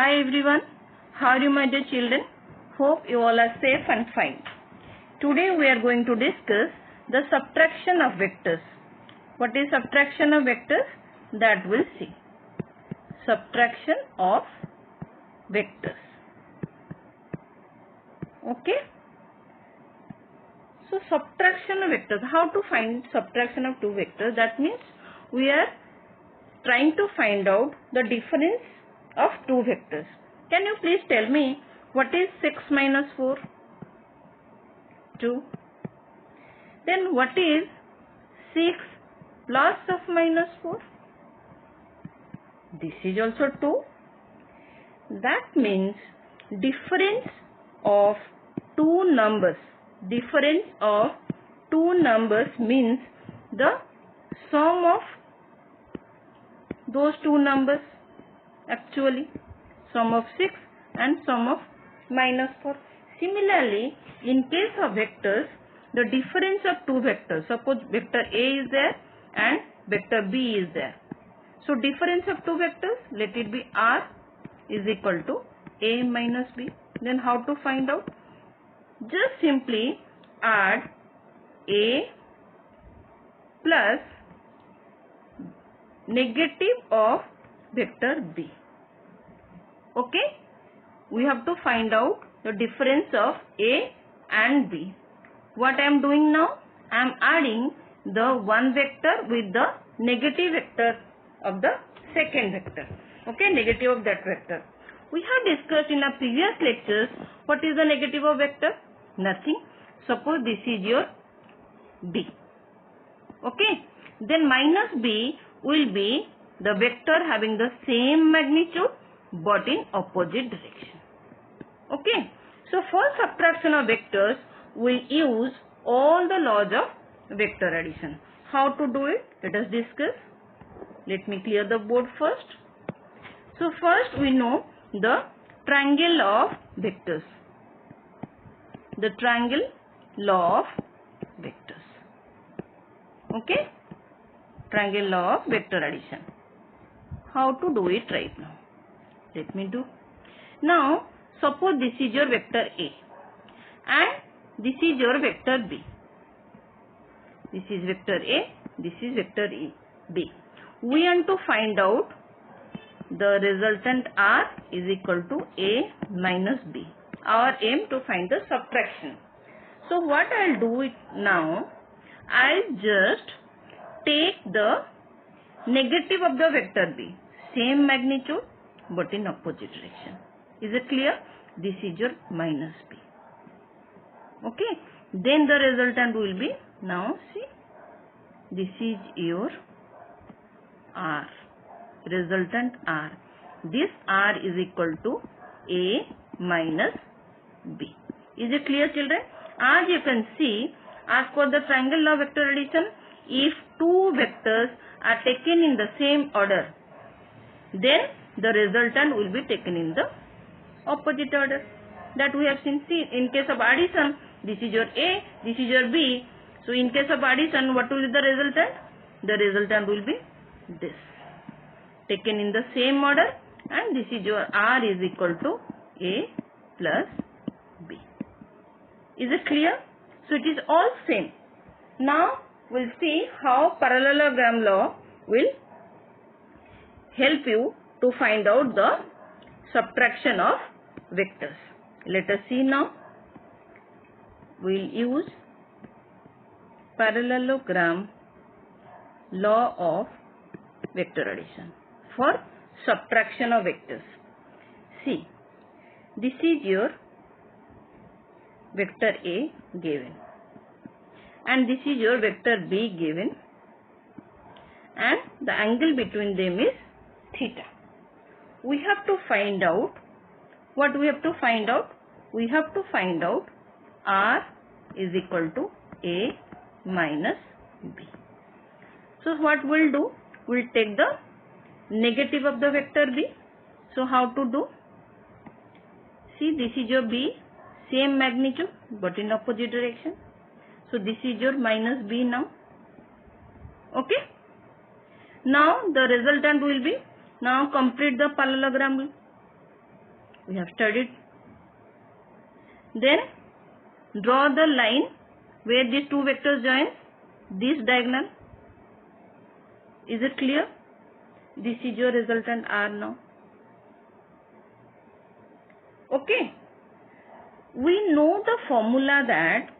Hi everyone, how are you my dear children? Hope you all are safe and fine. Today we are going to discuss the subtraction of vectors. What is subtraction of vectors? That we'll see. Subtraction of vectors. Okay. So subtraction of vectors. How to find subtraction of two vectors? That means we are trying to find out the difference of two vectors. Can you please tell me what is 6 minus 4? 2. Then what is 6 plus of minus 4? This is also 2. That means difference of two numbers. Difference of two numbers means the sum of those two numbers, actually sum of 6 and sum of minus 4. Similarly, in case of vectors, the difference of two vectors, suppose vector A is there and vector B is there. So difference of two vectors, let it be R is equal to A minus B. Then how to find out? Just simply add A plus negative of vector B. Okay? We have to find out the difference of A and B. What I am doing now? I am adding the one vector with the negative vector of the second vector. Okay? Negative of that vector. We have discussed in our previous lectures what is the negative of vector? Nothing. Suppose this is your B. Okay? Then minus B will be the vector having the same magnitude but in opposite direction. Okay? So for subtraction of vectors, we use all the laws of vector addition. How to do it? Let us discuss. Let me clear the board first. So first we know the triangle of vectors. The triangle law of vectors. Okay? Triangle law of vector addition. How to do it right now? Let me do. Now, suppose this is your vector A and this is your vector B. This is vector A, this is vector B. We want to find out the resultant R is equal to A minus B. Our aim to find the subtraction. So what I'll do it now, I'll just take the negative of the vector B, same magnitude but in opposite direction. Is it clear? This is your minus B. Okay. Then the resultant will be, now see, this is your R, resultant R. This R is equal to A minus B. Is it clear, children? As you can see, as per the triangle law of vector addition, if two vectors are taken in the same order, then the resultant will be taken in the opposite order. That we have seen. See, in case of addition, this is your A, this is your B. So in case of addition, what will be the resultant? The resultant will be this. Taken in the same order, and this is your R is equal to A plus B. Is it clear? So it is all same. Now we'll see how parallelogram law will help you to find out the subtraction of vectors. Let us see now. We'll use parallelogram law of vector addition for subtraction of vectors. See, this is your vector A given and this is your vector B given and the angle between them is theta. We have to find out, what we have to find out? We have to find out R is equal to A minus B. So what we'll do? We'll take the negative of the vector B. So how to do? See, this is your B, same magnitude but in opposite direction. So this is your minus B now. Okay? Now the resultant will be, now complete the parallelogram We have studied. Then draw the line where these two vectors join this diagonal. Is it clear? This is your resultant R now. Okay. We know the formula that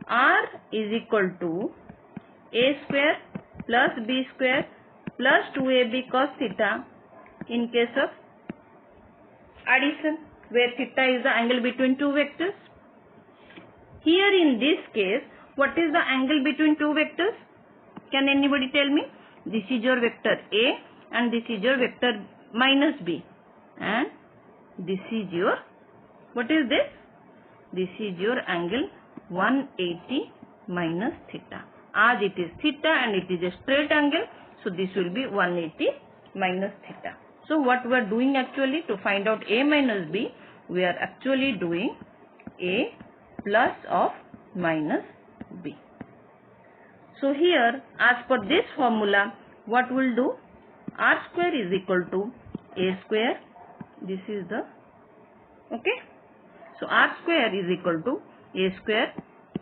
R is equal to A square plus B square plus 2AB cos theta in case of addition, where theta is the angle between two vectors. Here in this case, what is the angle between two vectors? Can anybody tell me? This is your vector A and this is your vector minus B, and this is your, what is this? This is your angle 180 minus theta. As it is theta and it is a straight angle, so this will be 180 minus theta. So what we are doing actually to find out A minus B, we are actually doing A plus of minus B. So here, as per this formula, what we'll do? R square is equal to A square. This is the, okay. So R square is equal to A square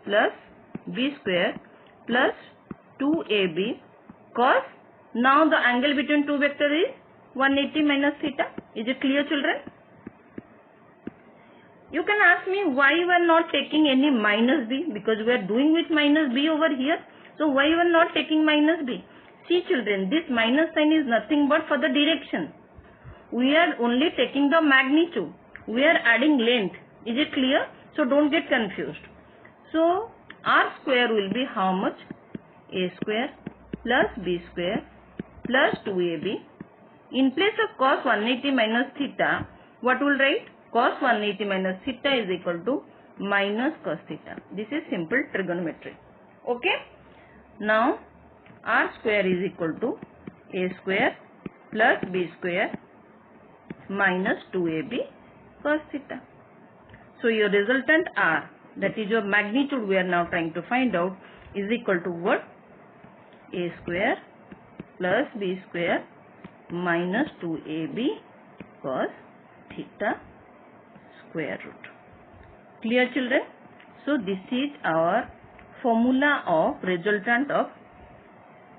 plus B square plus 2AB cos, now the angle between two vectors is 180 minus theta. Is it clear, children? You can ask me why we are not taking any minus B, because we are doing with minus B over here. So why we are not taking minus B? See children, this minus sign is nothing but for the direction. We are only taking the magnitude. We are adding length. Is it clear? So don't get confused. So R square will be how much? A square plus B square plus 2AB. In place of cos 180 minus theta, what will write? Cos 180 minus theta is equal to minus cos theta. This is simple trigonometry. Okay. Now R square is equal to A square plus B square minus 2AB cos theta. So your resultant R, that is your magnitude we are now trying to find out, is equal to what? A square plus B square minus 2AB cos theta square root. Clear children? So this is our formula of resultant of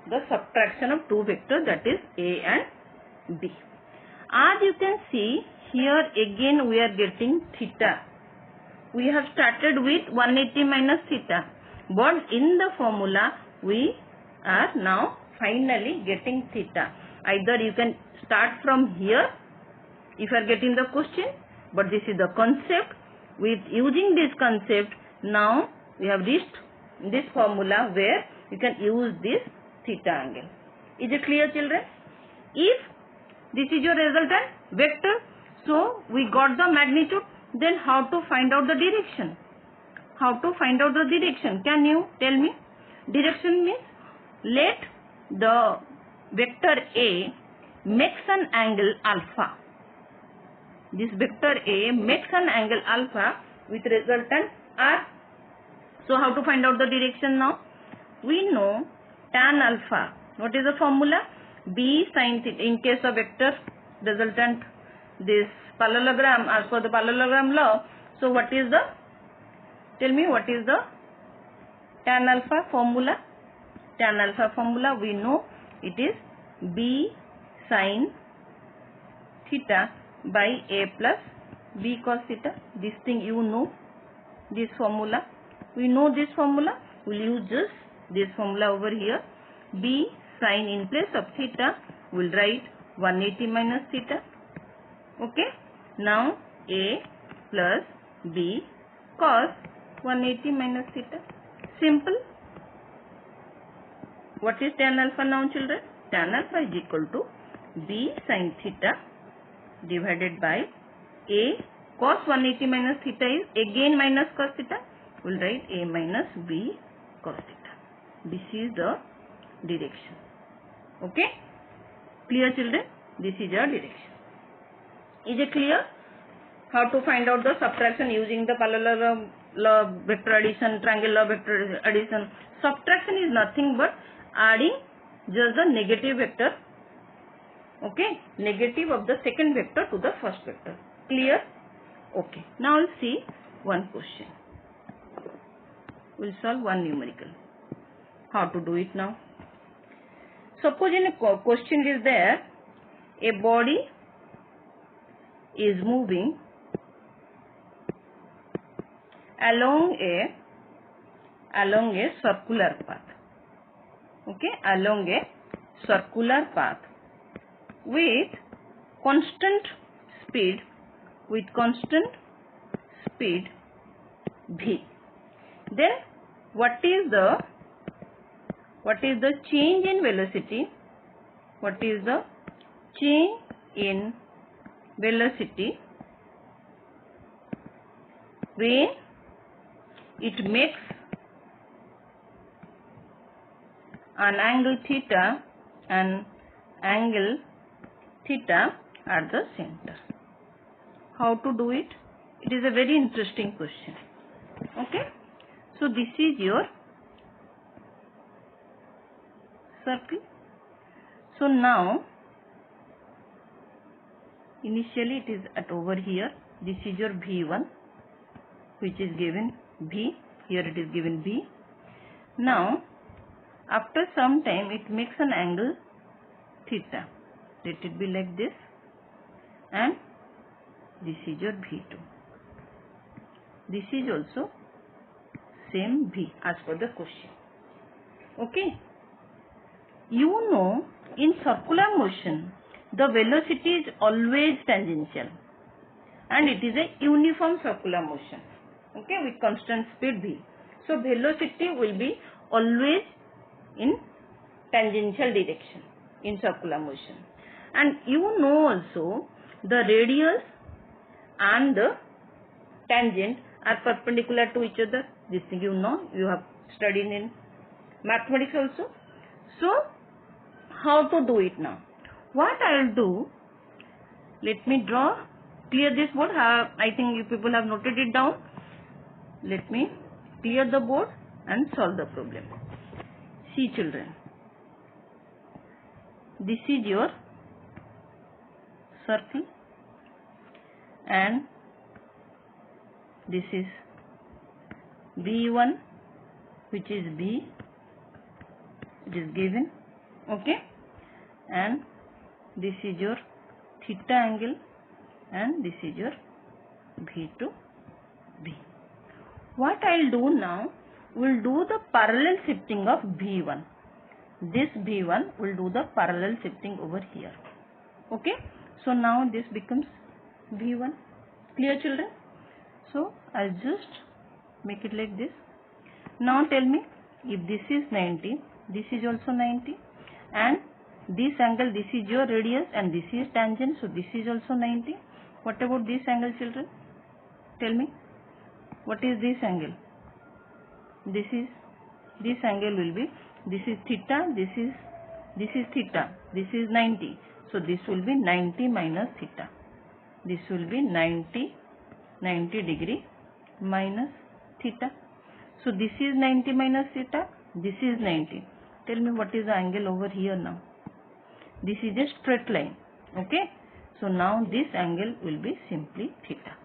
the subtraction of two vectors, that is A and B. As you can see here, again we are getting theta. We have started with 180 minus theta, but in the formula we are now finally getting theta. Either you can start from here if you are getting the question, but this is the concept. With using this concept, now we have reached this formula where you can use this theta angle. Is it clear children? If this is your resultant vector, so we got the magnitude, then how to find out the direction? How to find out the direction? Can you tell me? Direction means let the vector A makes an angle alpha. This vector A makes an angle alpha with resultant R. So how to find out the direction now? We know tan alpha. What is the formula? B sin theta. In case of vector resultant, this parallelogram, as per the parallelogram law. So what is the, tell me what is the tan alpha formula? Tan alpha formula we know it is B sin theta by A plus B cos theta. This thing you know, this formula. We know this formula. We'll use just this formula over here. B sin, in place of theta, we'll write 180 minus theta. Okay. Now A plus B cos 180 minus theta. Simple. What is tan alpha now children? Tan alpha is equal to B sin theta divided by A cos 180 minus theta is again minus cos theta. We'll write A minus B cos theta. This is the direction. Okay. Clear children? This is your direction. Is it clear? How to find out the subtraction using the parallelogram law, vector addition, triangle law, vector addition. Subtraction is nothing but adding just the negative vector, okay, negative of the second vector to the first vector. Clear? Okay, now we'll see one question. We'll solve one numerical. How to do it now? Suppose in a question is there, a body is moving along a circular path. Okay, along a circular path with constant speed v. Then what is the change in velocity? What is the change in velocity when it makes an angle theta at the center? How to do it? It is a very interesting question. Okay, so this is your circle. So now initially it is at over here. This is your V1, which is given V. Here it is given V. Now after some time it makes an angle theta. Let it be like this, and this is your V2. This is also same V as per the question. Okay. You know, in circular motion the velocity is always tangential, and it is a uniform circular motion. Okay, with constant speed v. So velocity will be always in tangential direction in circular motion. And you know also the radius and the tangent are perpendicular to each other. This thing you know, you have studied in mathematics also. So how to do it now? What I will do, let me clear this board. I think you people have noted it down. Let me clear the board and solve the problem. See children, this is your circle and this is V1, which is B, it is given. Okay, and this is your theta angle and this is your V2 B. What I will do now, we will do the parallel shifting of V1. This V1 will do the parallel shifting over here. Okay, so now this becomes V1. Clear children? So I will just make it like this. Now tell me, if this is 90, this is also 90, and this angle, this is your radius and this is tangent, so this is also 90. What about this angle children? Tell me, what is this angle? This angle will be, this is theta, this is theta, this is 90. So this will be 90 minus theta. This will be 90 degree minus theta. So this is 90 minus theta, this is 90. Tell me what is the angle over here now? This is a straight line. Okay, so now this angle will be simply theta.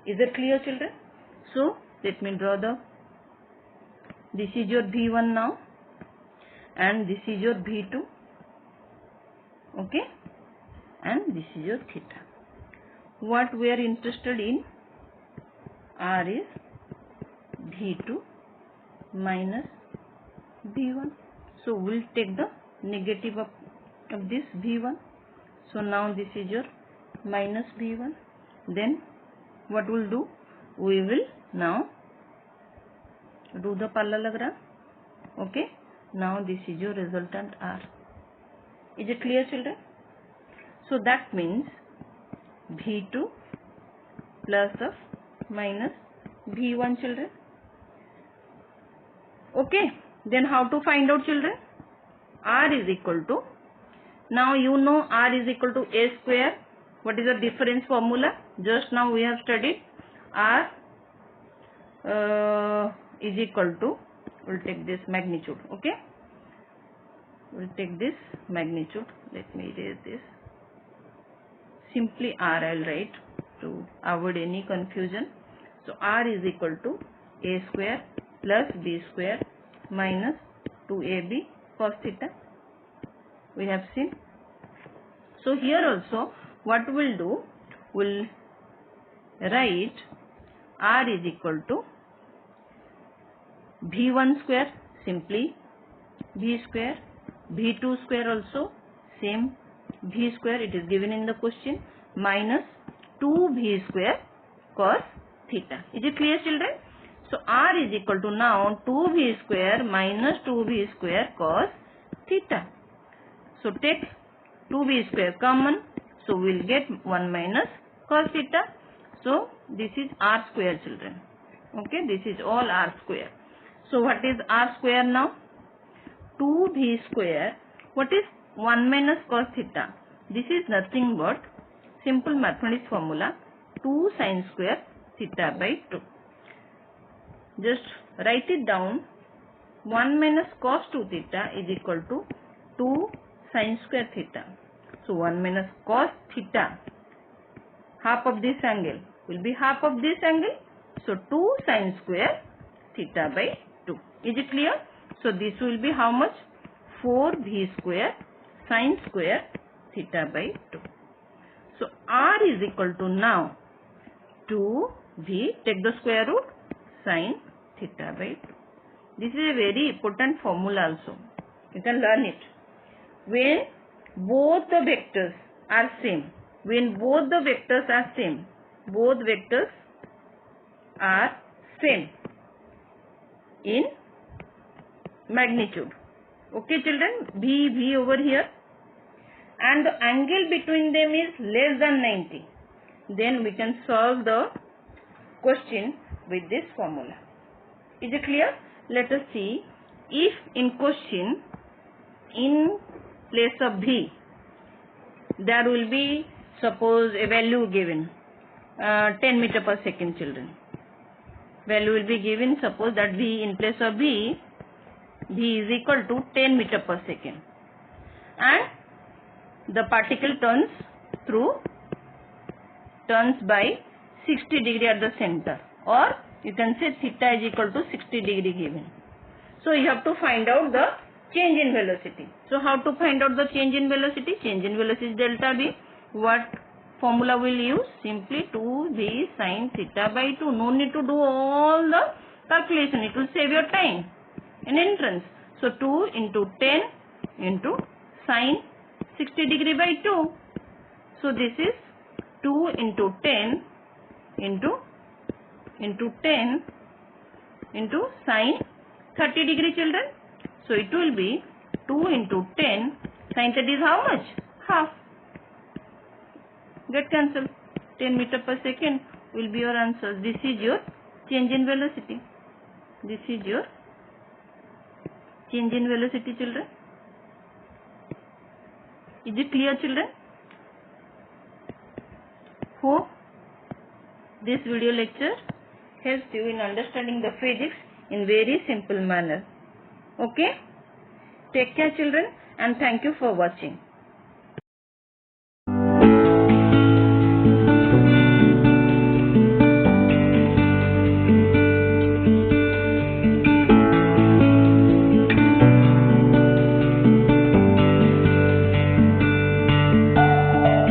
Is it clear children? So let me draw this is your V1 now and this is your V2. Okay, and this is your theta. What we are interested in, R is V2 minus V1. So we'll take the negative of this V1. So now this is your minus V1. Then what we'll do? We will now do the parallelogram. Okay, now this is your resultant R. Is it clear children? So that means V2 plus of minus V1 children. Okay, then how to find out children? R is equal to, now you know R is equal to A square. What is the difference formula? Just now we have studied. R is equal to, we'll take this magnitude. Okay, we'll take this magnitude. Let me erase this. Simply R I'll write. to avoid any confusion. So r is equal to a square plus b square minus 2ab cos theta. We have seen. So here also what we'll do, we'll write r is equal to b1 square, simply b square, b2 square also same b square, it is given in the question, minus 2b square cos theta. Is it clear, children? So r is equal to now 2b square minus 2b square cos theta. So take 2b square common, so we will get 1 minus cos theta. So this is r square, children. Okay, this is all r square. So what is r square now? 2b square. What is 1 minus cos theta? This is nothing but simple mathematics formula, 2 sin square theta by 2. Just write it down. 1 minus cos 2 theta is equal to 2 sin square theta. So 1 minus cos theta, half of this angle will be half of this angle. So 2 sin square theta by 2. Is it clear? So this will be how much? 4b square sin square theta by 2. So r is equal to now 2b, take the square root, sin theta by 2. This is a very important formula also. You can learn it. When both the vectors are same, when both the vectors are same, both vectors are same in magnitude. Okay, children, v over here, and the angle between them is less than 90. Then we can solve the question with this formula. Is it clear? Let us see. If in question, in place of v, there will be, suppose, a value given 10 meter per second, children. Value will be given, suppose that v, in place of v is equal to 10 meter per second, and the particle turns by 60 degree at the center, or you can say theta is equal to 60 degree given. So you have to find out the change in velocity. So how to find out the change in velocity? Change in velocity is delta v. What formula will use? Simply 2v sin theta by 2. No need to do all the calculation. It will save your time in entrance. So 2 into 10 into sin 60 degree by 2. So this is 2 into 10 into 10 into sin 30 degree, children. So it will be 2 into 10 sin 30 is how much? Half. Get cancelled. 10 meter per second will be your answer. This is your change in velocity. This is your change in velocity, children. Is it clear, children? Hope this video lecture helps you in understanding the physics in very simple manner. Okay? Take care, children, and thank you for watching.